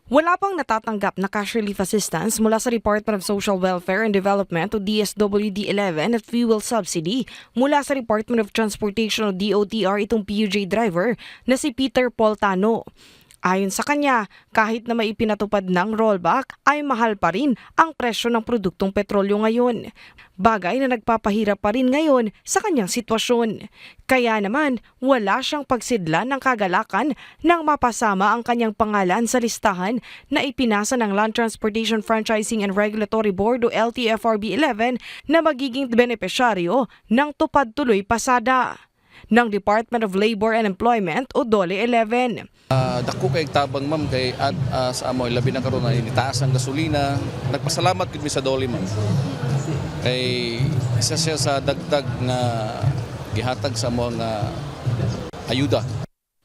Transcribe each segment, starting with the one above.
Wala pang natatanggap na cash relief assistance mula sa Department of Social Welfare and Development o DSWD-11 at fuel subsidy mula sa Department of Transportation o DOTR itong PUJ driver na si Peter Paul Tano. Ayon sa kanya, kahit na may ipinatupad ng rollback ay mahal pa rin ang presyo ng produktong petrolyo ngayon. Bagay na nagpapahirap pa rin ngayon sa kanyang sitwasyon. Kaya naman, wala siyang pagsidlan ng kagalakan nang mapasama ang kanyang pangalan sa listahan na ipinasa ng Land Transportation Franchising and Regulatory Board o LTFRB 11 na magiging benepisyaryo ng tupad tuloy pasada ng Department of Labor and Employment o DOLE 11. Dako kay tabang ma'am kay sa amoy labi na karon na initaas ang gasolina. Nagpasalamat gid mi sa DOLE ma'am. Kay isa siya sa dagdag nga gihatag sa mga ayuda.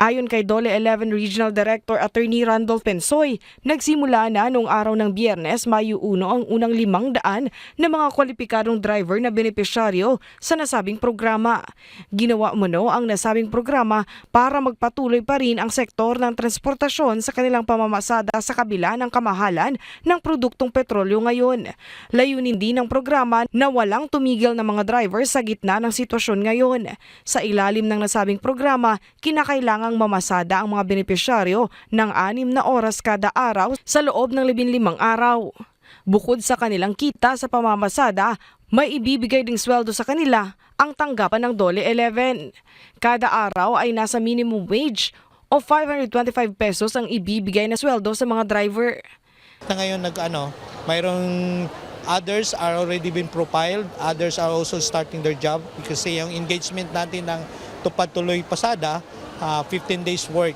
Ayon kay DOLE 11 Regional Director Attorney Randolph Pensoy, nagsimula na noong araw ng Biyernes, Mayo 1 ang unang 500 na mga kwalipikadong driver na benepisyaryo sa nasabing programa. Ginawa umano ang nasabing programa para magpatuloy pa rin ang sektor ng transportasyon sa kanilang pamamasada sa kabila ng kamahalan ng produktong petrolyo ngayon. Layunin din ng programa na walang tumigil ng mga driver sa gitna ng sitwasyon ngayon. Sa ilalim ng nasabing programa, kinakailangang mamasada ang mga benepisyaryo ng 6 na oras kada araw sa loob ng 15 araw. Bukod sa kanilang kita sa pamamasada, may ibibigay ding sweldo sa kanila ang tanggapan ng DOLE 11. Kada araw ay nasa minimum wage o 525 pesos ang ibibigay na sweldo sa mga driver. Ngayon mayroong others are already been profiled, others are also starting their job kasi yung engagement natin ng tupad tuloy pasada 15 days work.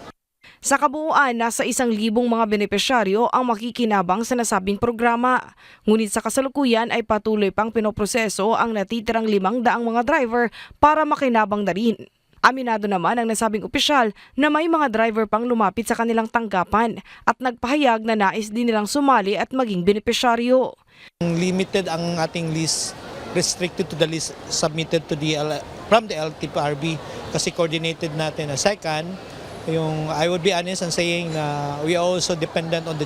Sa kabuuan, nasa 1,000 mga benepisyaryo ang makikinabang sa nasabing programa. Ngunit sa kasalukuyan ay patuloy pang pinoproseso ang natitirang 500 mga driver para makinabang na rin. Aminado naman ang nasabing opisyal na may mga driver pang lumapit sa kanilang tanggapan at nagpahayag na nais din nilang sumali at maging benepisyaryo. Limited ang ating list, restricted to the list submitted to from the LTFRB kasi coordinated natin. Second, I would be honest in saying na we are also dependent on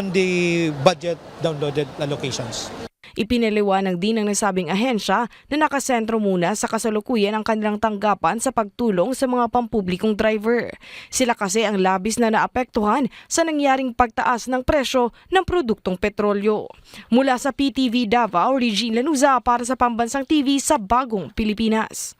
the budget downloaded allocations. Ipinaliwanag din ng nasabing ahensya na nakasentro muna sa kasalukuyan ang kanilang tanggapan sa pagtulong sa mga pampublikong driver. Sila kasi ang labis na naapektuhan sa nangyaring pagtaas ng presyo ng produktong petrolyo. Mula sa PTV Davao, Regine Lanuza para sa Pambansang TV sa Bagong Pilipinas.